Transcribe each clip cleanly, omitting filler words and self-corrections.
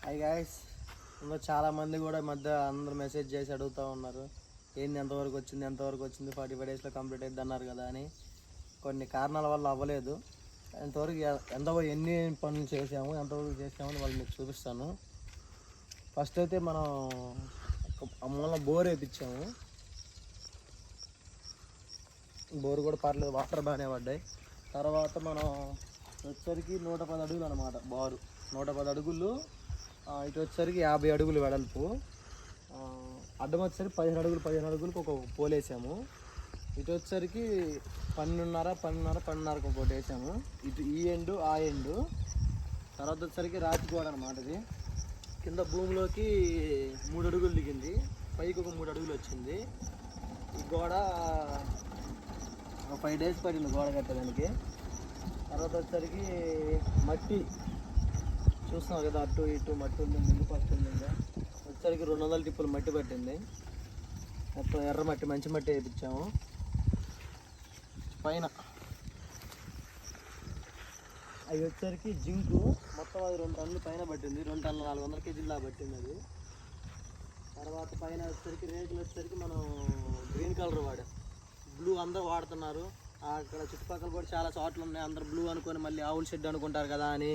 Hi guys, ఇంకా చాలామంది కూడా మధ్య అందరూ మెసేజ్ చేసి అడుగుతూ ఉన్నారు, ఏంది ఎంతవరకు వచ్చింది 45 డేస్లో కంప్లీట్ అయింది అన్నారు కదా అని. కొన్ని కారణాల వల్ల అవ్వలేదు. ఎంతవరకు ఎన్ని పనులు చేసాము, ఎంతవరకు చేసామని వాళ్ళు మీకు చూపిస్తాను. ఫస్ట్ అయితే మనం మూల బోర్ వేయించాము. బోర్ కూడా పర్లేదు, వాటర్ బాగానే పడ్డాయి. తర్వాత మనం వచ్చేసరికి 110 అడుగులు అనమాట బారు. 110 అడుగులు, ఇటు వచ్చేసరికి 50 అడుగులు వెడల్పు, అడ్డం వచ్చేసరికి 15 అడుగులకు ఒక పోల్ వేసాము. ఇటు వచ్చేసరికి 12.5 ఒకటి వేసాము. ఇటు ఈ ఎండు ఆ ఎండు. తర్వాత వచ్చేసరికి రాతి గోడ అనమాట. ఇది కింద భూమిలోకి 3 అడుగులు దిగింది, పైకి ఒక 3 అడుగులు వచ్చింది. ఈ గోడ 5 డేస్ పడింది గోడ కట్టడానికి. తర్వాత వచ్చేసరికి మట్టి చూస్తున్నాం కదా, అటు ఇటు మట్టి ఉంది, ముందు ఫస్ట్ ఉంది. వచ్చేసరికి 200 టిప్పులు మట్టి పట్టింది. మొత్తం ఎర్ర మట్టి, మంచి మట్టి వేయించాము. పైన అవి వచ్చేసరికి జింకు, మొత్తం అది 2 టన్నులు పైన పట్టింది. 2 టన్నులు 400 కేజీలా పట్టింది అది. తర్వాత పైన వచ్చేసరికి రేకులు వచ్చేసరికి మనం గ్రీన్ కలర్ వాడాం. బ్లూ అందరూ వాడుతున్నారు, అక్కడ చుట్టుపక్కల కూడా చాలా చోట్ల ఉన్నాయి. అందరు బ్లూ అనుకొని మళ్ళీ ఆవుల షెడ్ అనుకుంటారు కదా అని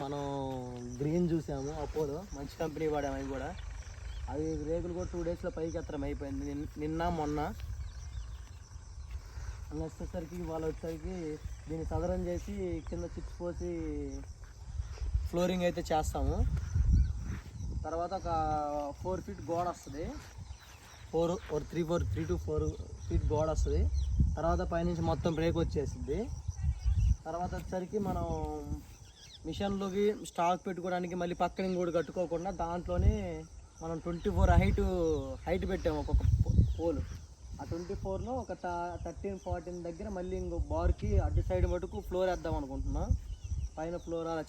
మనం గ్రీన్ చూసాము. అపోలో మంచి కంపెనీ వాడాము. అవి కూడా అవి రేకులు కూడా 2 డేస్లో పైకి ఎత్తడం అయిపోయింది, నిన్న మొన్న. వచ్చేసరికి వాళ్ళు వచ్చేసరికి దీన్ని సదరం చేసి కింద చిప్స్ పోసి ఫ్లోరింగ్ అయితే చేస్తాము. తర్వాత ఒక 4 ఫీట్ గోడ వస్తుంది, 3 to 4 ఫీట్ గోడ వస్తుంది. తర్వాత పైనుంచి మొత్తం బ్రేక్ వచ్చేసింది. తర్వాత వచ్చేసరికి మనం మిషన్లోకి స్టాక్ పెట్టుకోవడానికి మళ్ళీ పక్కన ఇంకోటి కట్టుకోకుండా దాంట్లోనే మనం 24 హైట్ పెట్టాము ఒక్కొక్క పోలు. ఆ 24లో ఒక 13-14 దగ్గర మళ్ళీ ఇంకో బార్కి అడ్డు సైడ్ మటుకు ఫ్లోర్ వేద్దాం అనుకుంటున్నాం. పైన ఫ్లోర్ అలా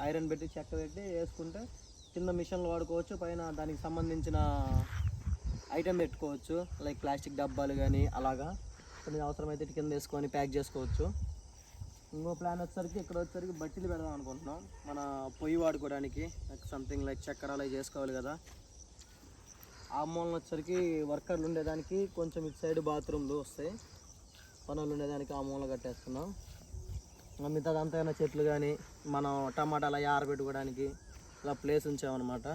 ఐరన్ పెట్టి చెక్క పెట్టి వేసుకుంటే కింద మిషన్లు వాడుకోవచ్చు, పైన దానికి సంబంధించిన ఐటెం పెట్టుకోవచ్చు, లైక్ ప్లాస్టిక్ డబ్బాలు కానీ అలాగా కొన్ని అవసరమైతే కింద వేసుకొని ప్యాక్ చేసుకోవచ్చు. ఇంకో ప్లాన్ వచ్చేసరికి ఇక్కడ వచ్చేసరికి బట్టీలు పెడదాం అనుకుంటున్నాం, మన పొయ్యి వాడుకోవడానికి. సంథింగ్ లైక్ చక్కెర అలా చేసుకోవాలి కదా. ఆ మూలన వచ్చేసరికి వర్కర్లు ఉండేదానికి కొంచెం ఇటు సైడ్ బాత్రూమ్లు వస్తాయి, పనులు ఉండేదానికి ఆ మూల కట్టేస్తున్నాం. మిగతాదంతా ఏమైనా చెట్లు కానీ మనం టమాటాలు అవి ఆరబెట్టుకోవడానికి ఇలా ప్లేస్ ఉంచామన్నమాట.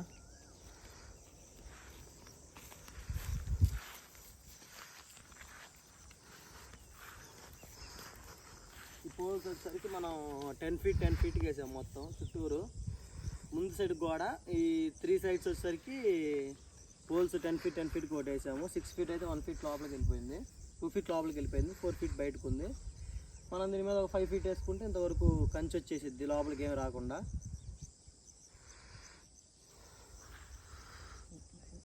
ఈ పోల్స్ వచ్చేసరికి మనం 10 ఫీట్కి వేసాం మొత్తం చుట్టూరు. ముందు సైడ్ గోడ, ఈ 3 సైడ్స్ వచ్చేసరికి పోల్స్ 10 ఫీట్కి ఒకటి వేసాము. 6 ఫీట్ అయితే 1 ఫీట్ లోపలికి వెళ్ళిపోయింది, 2 ఫీట్ లోపలికి వెళ్ళిపోయింది, 4 ఫీట్ బయటకు ఉంది. మనం దీని మీద ఒక 5 ఫీట్ వేసుకుంటే ఇంతవరకు కంచి వచ్చేసిద్ది, లోపలికి ఏమి రాకుండా.